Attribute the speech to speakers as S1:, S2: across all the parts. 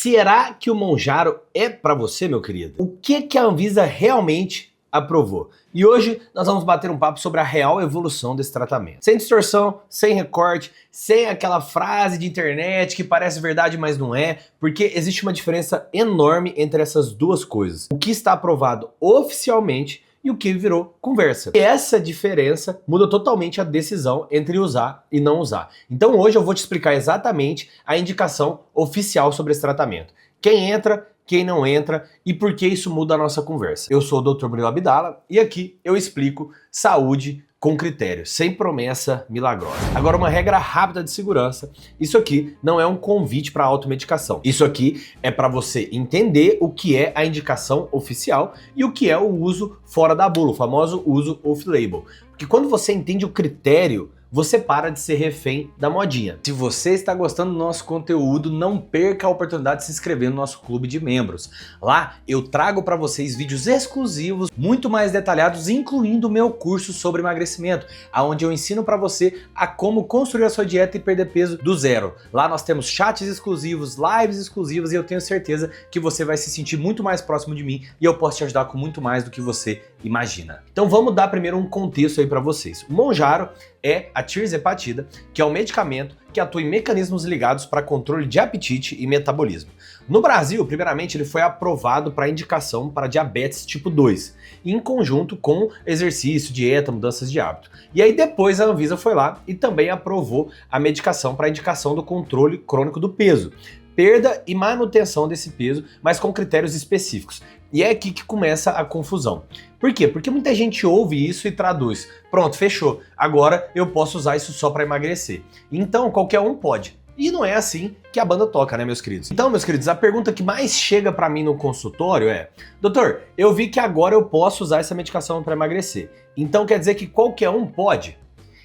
S1: Será que o Mounjaro é para você, meu querido? O que a Anvisa realmente aprovou? E hoje nós vamos bater um papo sobre a real evolução desse tratamento. Sem distorção, sem recorte, sem aquela frase de internet que parece verdade, mas não é, porque existe uma diferença enorme entre essas duas coisas. O que está aprovado oficialmente e o que virou conversa. E essa diferença muda totalmente a decisão entre usar e não usar. Então hoje eu vou te explicar exatamente a indicação oficial sobre esse tratamento. Quem entra, quem não entra e por que isso muda a nossa conversa. Eu sou o Dr. Murilo Abdala e aqui eu explico saúde com critério, sem promessa milagrosa. Agora, uma regra rápida de segurança: isso aqui não é um convite para automedicação. Isso aqui é para você entender o que é a indicação oficial e o que é o uso fora da bula, o famoso uso off-label. Porque quando você entende o critério, você para de ser refém da modinha. Se você está gostando do nosso conteúdo, não perca a oportunidade de se inscrever no nosso clube de membros. Lá eu trago para vocês vídeos exclusivos, muito mais detalhados, incluindo o meu curso sobre emagrecimento, onde eu ensino para você a como construir a sua dieta e perder peso do zero. Lá nós temos chats exclusivos, lives exclusivas e eu tenho certeza que você vai se sentir muito mais próximo de mim e eu posso te ajudar com muito mais do que você imagina. Então vamos dar primeiro um contexto aí para vocês. O Mounjaro é a tirzepatida, que é um medicamento que atua em mecanismos ligados para controle de apetite e metabolismo. No Brasil, primeiramente, ele foi aprovado para indicação para diabetes tipo 2, em conjunto com exercício, dieta, mudanças de hábito. E aí depois a Anvisa foi lá e também aprovou a medicação para indicação do controle crônico do peso, perda e manutenção desse peso, mas com critérios específicos. E é aqui que começa a confusão. Por quê? Porque muita gente ouve isso e traduz: pronto, fechou, agora eu posso usar isso só para emagrecer. Então qualquer um pode. E não é assim que a banda toca, né, meus queridos? Então, meus queridos, a pergunta que mais chega para mim no consultório é: doutor, eu vi que agora eu posso usar essa medicação para emagrecer. Então quer dizer que qualquer um pode?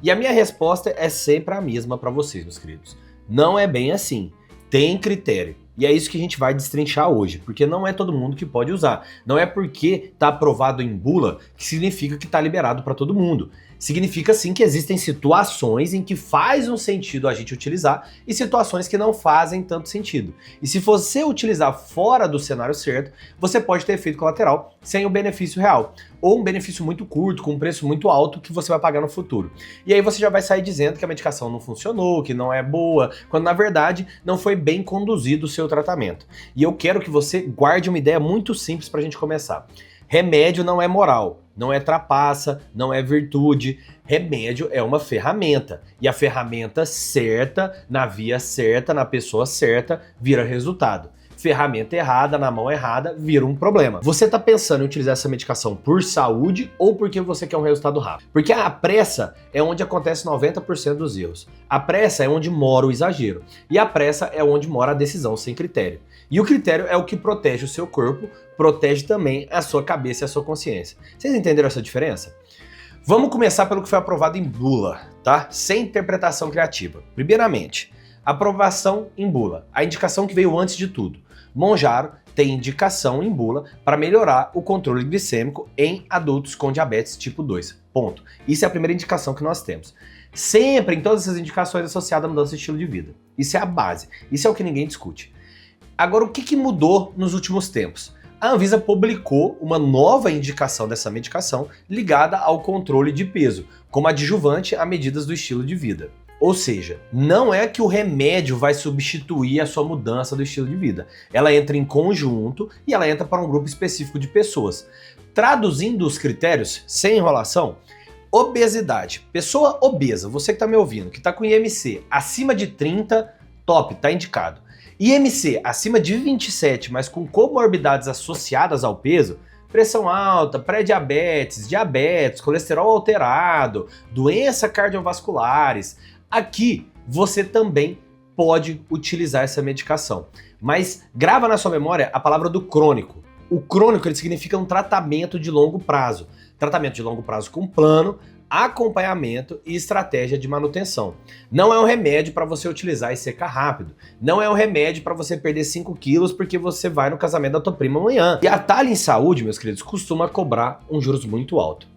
S1: E a minha resposta é sempre a mesma para vocês, meus queridos. Não é bem assim. Tem critério. E é isso que a gente vai destrinchar hoje, porque não é todo mundo que pode usar. Não é porque está aprovado em bula que significa que está liberado para todo mundo. Significa sim que existem situações em que faz um sentido a gente utilizar e situações que não fazem tanto sentido. E se você utilizar fora do cenário certo, você pode ter efeito colateral sem o benefício real. Ou um benefício muito curto, com um preço muito alto que você vai pagar no futuro. E aí você já vai sair dizendo que a medicação não funcionou, que não é boa, quando na verdade não foi bem conduzido o seu tratamento. E eu quero que você guarde uma ideia muito simples para a gente começar. Remédio não é moral, não é trapaça, não é virtude. Remédio é uma ferramenta. E a ferramenta certa, na via certa, na pessoa certa, vira resultado. Ferramenta errada, na mão errada, vira um problema. Você tá pensando em utilizar essa medicação por saúde ou porque você quer um resultado rápido? Porque a pressa é onde acontece 90% dos erros. A pressa é onde mora o exagero. E a pressa é onde mora a decisão sem critério. E o critério é o que protege o seu corpo, protege também a sua cabeça e a sua consciência. Vocês entenderam essa diferença? Vamos começar pelo que foi aprovado em bula, tá? Sem interpretação criativa. Primeiramente, aprovação em bula, a indicação que veio antes de tudo. Mounjaro tem indicação em bula para melhorar o controle glicêmico em adultos com diabetes tipo 2. Ponto. Isso é a primeira indicação que nós temos. Sempre em todas essas indicações associadas à mudança de estilo de vida. Isso é a base. Isso é o que ninguém discute. Agora, o que mudou nos últimos tempos? A Anvisa publicou uma nova indicação dessa medicação ligada ao controle de peso, como adjuvante a medidas do estilo de vida. Ou seja, não é que o remédio vai substituir a sua mudança do estilo de vida. Ela entra em conjunto e ela entra para um grupo específico de pessoas. Traduzindo os critérios, sem enrolação: obesidade. Pessoa obesa, você que está me ouvindo, que está com IMC acima de 30, top, está indicado. IMC acima de 27, mas com comorbidades associadas ao peso, pressão alta, pré-diabetes, diabetes, colesterol alterado, doenças cardiovasculares, aqui você também pode utilizar essa medicação. Mas grava na sua memória a palavra do crônico. O crônico, ele significa um tratamento de longo prazo. Tratamento de longo prazo com plano, acompanhamento e estratégia de manutenção. Não é um remédio para você utilizar e secar rápido. Não é um remédio para você perder 5 quilos porque você vai no casamento da tua prima amanhã. E a Atalho em Saúde, meus queridos, costuma cobrar um juros muito alto.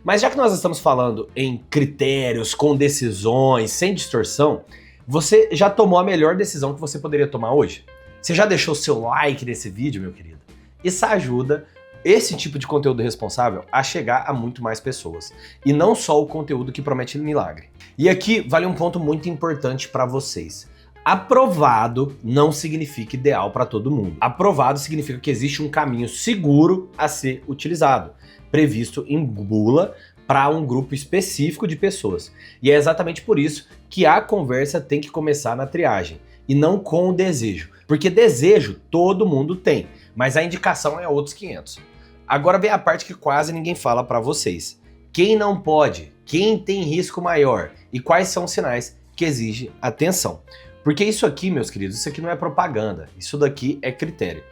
S1: Mas já que nós estamos falando em critérios, com decisões, sem distorção, você já tomou a melhor decisão que você poderia tomar hoje? Você já deixou seu like nesse vídeo, meu querido? Isso ajuda esse tipo de conteúdo responsável a chegar a muito mais pessoas. E não só o conteúdo que promete milagre. E aqui vale um ponto muito importante para vocês. Aprovado não significa ideal para todo mundo. Aprovado significa que existe um caminho seguro a ser utilizado, previsto em bula para um grupo específico de pessoas. E é exatamente por isso que a conversa tem que começar na triagem e não com o desejo. Porque desejo todo mundo tem, mas a indicação é outros 500. Agora vem a parte que quase ninguém fala para vocês. Quem não pode? Quem tem risco maior? E quais são os sinais que exigem atenção? Porque isso aqui, meus queridos, isso aqui não é propaganda, isso daqui é critério.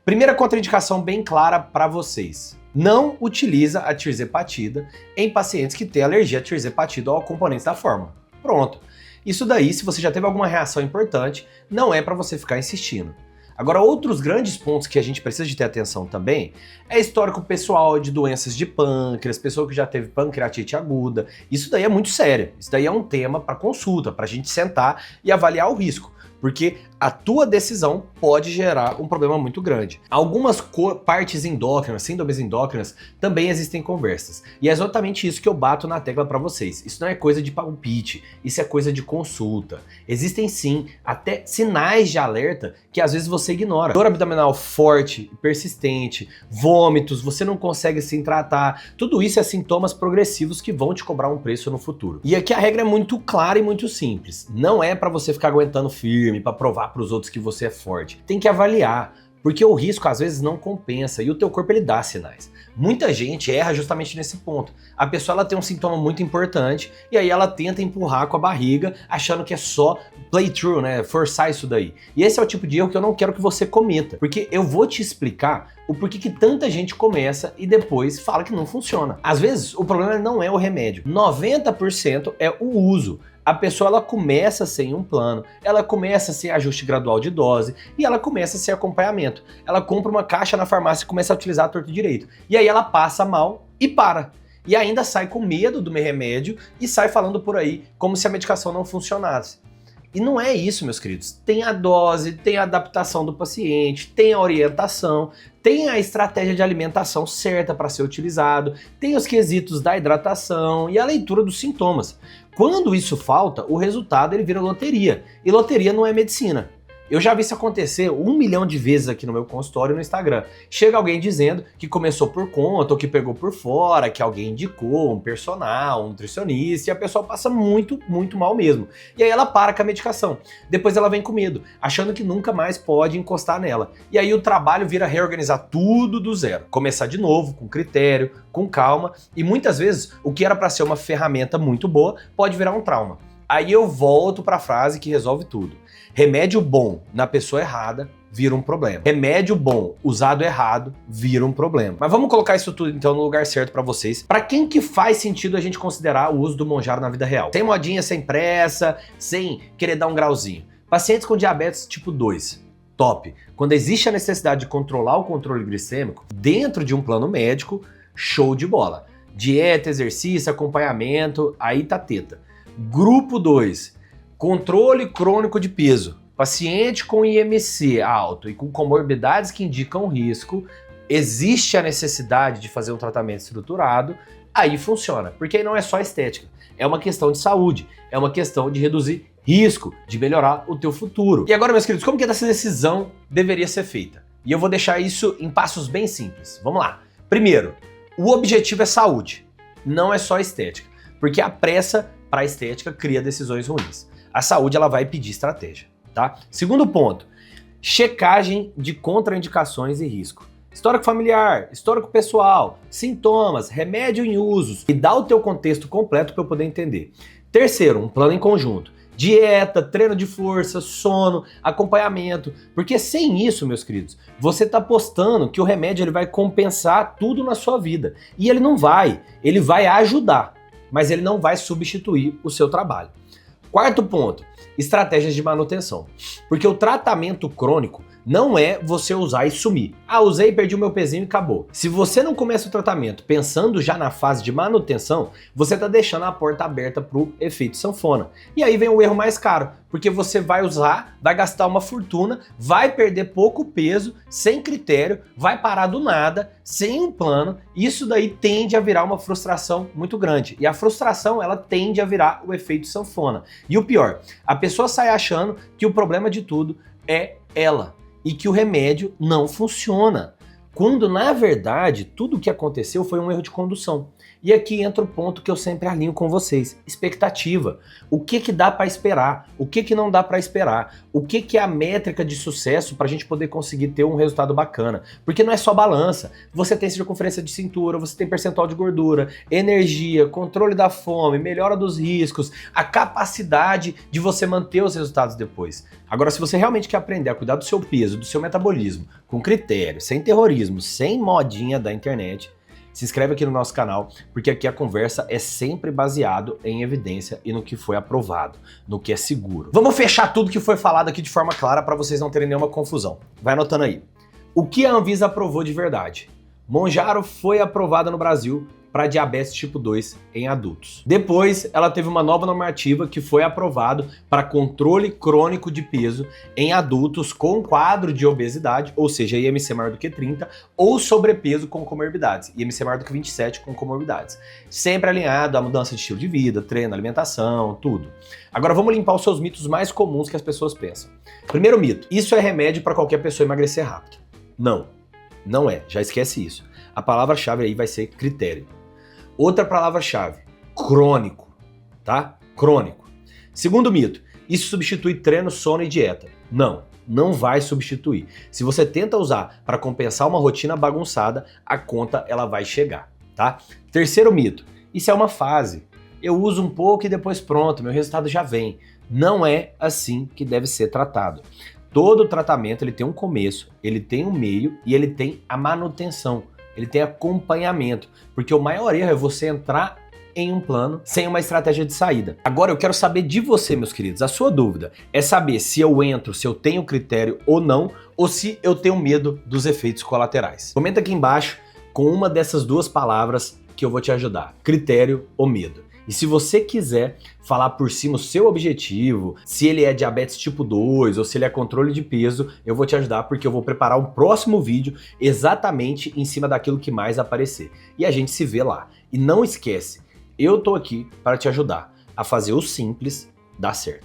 S1: Primeira contraindicação bem clara para vocês. Não utiliza a tirzepatida em pacientes que têm alergia a tirzepatida ou a componentes da fórmula. Pronto. Isso daí, se você já teve alguma reação importante, não é para você ficar insistindo. Agora, outros grandes pontos que a gente precisa de ter atenção também é histórico pessoal de doenças de pâncreas, pessoa que já teve pancreatite aguda. Isso daí é muito sério. Isso daí é um tema para consulta, para a gente sentar e avaliar o risco. Porque a tua decisão pode gerar um problema muito grande. Algumas partes endócrinas, síndromes endócrinas, também existem conversas. E é exatamente isso que eu bato na tecla para vocês. Isso não é coisa de palpite, isso é coisa de consulta. Existem sim até sinais de alerta que às vezes você ignora. Dor abdominal forte, persistente, vômitos, você não consegue se tratar. Tudo isso é sintomas progressivos que vão te cobrar um preço no futuro. E aqui a regra é muito clara e muito simples. Não é para você ficar aguentando firme, para provar para os outros que você é forte. Tem que avaliar, porque o risco às vezes não compensa e o teu corpo ele dá sinais. Muita gente erra justamente nesse ponto. A pessoa ela tem um sintoma muito importante e aí ela tenta empurrar com a barriga achando que é só play through, né? Forçar isso daí. E esse é o tipo de erro que eu não quero que você cometa, porque eu vou te explicar o porquê que tanta gente começa e depois fala que não funciona. Às vezes o problema não é o remédio, 90% é o uso. A pessoa ela começa sem um plano, ela começa sem ajuste gradual de dose e ela começa sem acompanhamento. Ela compra uma caixa na farmácia e começa a utilizar a torto direito. E aí ela passa mal e para. E ainda sai com medo do remédio e sai falando por aí como se a medicação não funcionasse. E não é isso, meus queridos. Tem a dose, tem a adaptação do paciente, tem a orientação, tem a estratégia de alimentação certa para ser utilizado, tem os quesitos da hidratação e a leitura dos sintomas. Quando isso falta, o resultado ele vira loteria. E loteria não é medicina. Eu já vi isso acontecer 1 milhão de vezes aqui no meu consultório e no Instagram. Chega alguém dizendo que começou por conta ou que pegou por fora, que alguém indicou, um personal, um nutricionista, e a pessoa passa muito, muito mal mesmo. E aí ela para com a medicação. Depois ela vem com medo, achando que nunca mais pode encostar nela. E aí o trabalho vira reorganizar tudo do zero. Começar de novo, com critério, com calma, e muitas vezes o que era para ser uma ferramenta muito boa pode virar um trauma. Aí eu volto para a frase que resolve tudo. Remédio bom na pessoa errada vira um problema. Remédio bom usado errado vira um problema. Mas vamos colocar isso tudo então no lugar certo para vocês. Para quem que faz sentido a gente considerar o uso do Mounjaro na vida real? Sem modinha, sem pressa, sem querer dar um grauzinho. Pacientes com diabetes tipo 2. Top. Quando existe a necessidade de controlar o controle glicêmico dentro de um plano médico, show de bola. Dieta, exercício, acompanhamento, aí tá teta. Grupo 2. Controle crônico de peso. Paciente com IMC alto e com comorbidades que indicam risco, existe a necessidade de fazer um tratamento estruturado, aí funciona. Porque aí não é só estética, é uma questão de saúde, é uma questão de reduzir risco, de melhorar o teu futuro. E agora, meus queridos, como que essa decisão deveria ser feita? E eu vou deixar isso em passos bem simples. Vamos lá. Primeiro, o objetivo é saúde, não é só estética. Porque a pressa para a estética cria decisões ruins. A saúde ela vai pedir estratégia, tá? Segundo ponto, checagem de contraindicações e risco. Histórico familiar, histórico pessoal, sintomas, remédio em usos. E dá o teu contexto completo para eu poder entender. Terceiro, um plano em conjunto. Dieta, treino de força, sono, acompanhamento. Porque sem isso, meus queridos, você está apostando que o remédio ele vai compensar tudo na sua vida. E ele não vai. Ele vai ajudar, mas ele não vai substituir o seu trabalho. Quarto ponto, estratégias de manutenção. Porque o tratamento crônico não é você usar e sumir. Ah, usei, perdi o meu pezinho e acabou. Se você não começa o tratamento pensando já na fase de manutenção, você tá deixando a porta aberta pro efeito sanfona. E aí vem o erro mais caro, porque você vai usar, vai gastar uma fortuna, vai perder pouco peso, sem critério, vai parar do nada, sem um plano. Isso daí tende a virar uma frustração muito grande. E a frustração, ela tende a virar o efeito sanfona. E o pior, a pessoa sai achando que o problema de tudo é ela e que o remédio não funciona, quando na verdade tudo o que aconteceu foi um erro de condução. E aqui entra o ponto que eu sempre alinho com vocês: expectativa. O que dá para esperar? O que não dá para esperar? O que é a métrica de sucesso para a gente poder conseguir ter um resultado bacana? Porque não é só balança. Você tem circunferência de cintura, você tem percentual de gordura, energia, controle da fome, melhora dos riscos, a capacidade de você manter os resultados depois. Agora, se você realmente quer aprender a cuidar do seu peso, do seu metabolismo, com critério, sem terrorismo, sem modinha da internet, se inscreve aqui no nosso canal, porque aqui a conversa é sempre baseado em evidência e no que foi aprovado, no que é seguro. Vamos fechar tudo que foi falado aqui de forma clara para vocês não terem nenhuma confusão. Vai anotando aí. O que a Anvisa aprovou de verdade? Monjaro foi aprovada no Brasil para diabetes tipo 2 em adultos. Depois, ela teve uma nova normativa que foi aprovado para controle crônico de peso em adultos com quadro de obesidade, ou seja, IMC maior do que 30, ou sobrepeso com comorbidades, IMC maior do que 27 com comorbidades. Sempre alinhado à mudança de estilo de vida, treino, alimentação, tudo. Agora vamos limpar os seus mitos mais comuns que as pessoas pensam. Primeiro mito: isso é remédio para qualquer pessoa emagrecer rápido. Não, não é, já esquece isso. A palavra-chave aí vai ser critério. Outra palavra-chave: crônico, tá? Crônico. Segundo mito: isso substitui treino, sono e dieta. Não, não vai substituir. Se você tenta usar para compensar uma rotina bagunçada, a conta ela vai chegar, tá? Terceiro mito: isso é uma fase. Eu uso um pouco e depois pronto, meu resultado já vem. Não é assim que deve ser tratado. Todo tratamento ele tem um começo, ele tem um meio e ele tem a manutenção. Ele tem acompanhamento, porque o maior erro é você entrar em um plano sem uma estratégia de saída. Agora eu quero saber de você, meus queridos. A sua dúvida é saber se eu entro, se eu tenho critério ou não, ou se eu tenho medo dos efeitos colaterais. Comenta aqui embaixo com uma dessas duas palavras que eu vou te ajudar: critério ou medo. E se você quiser falar por cima o seu objetivo, se ele é diabetes tipo 2 ou se ele é controle de peso, eu vou te ajudar, porque eu vou preparar um próximo vídeo exatamente em cima daquilo que mais aparecer. E a gente se vê lá. E não esquece, eu tô aqui para te ajudar a fazer o simples dar certo.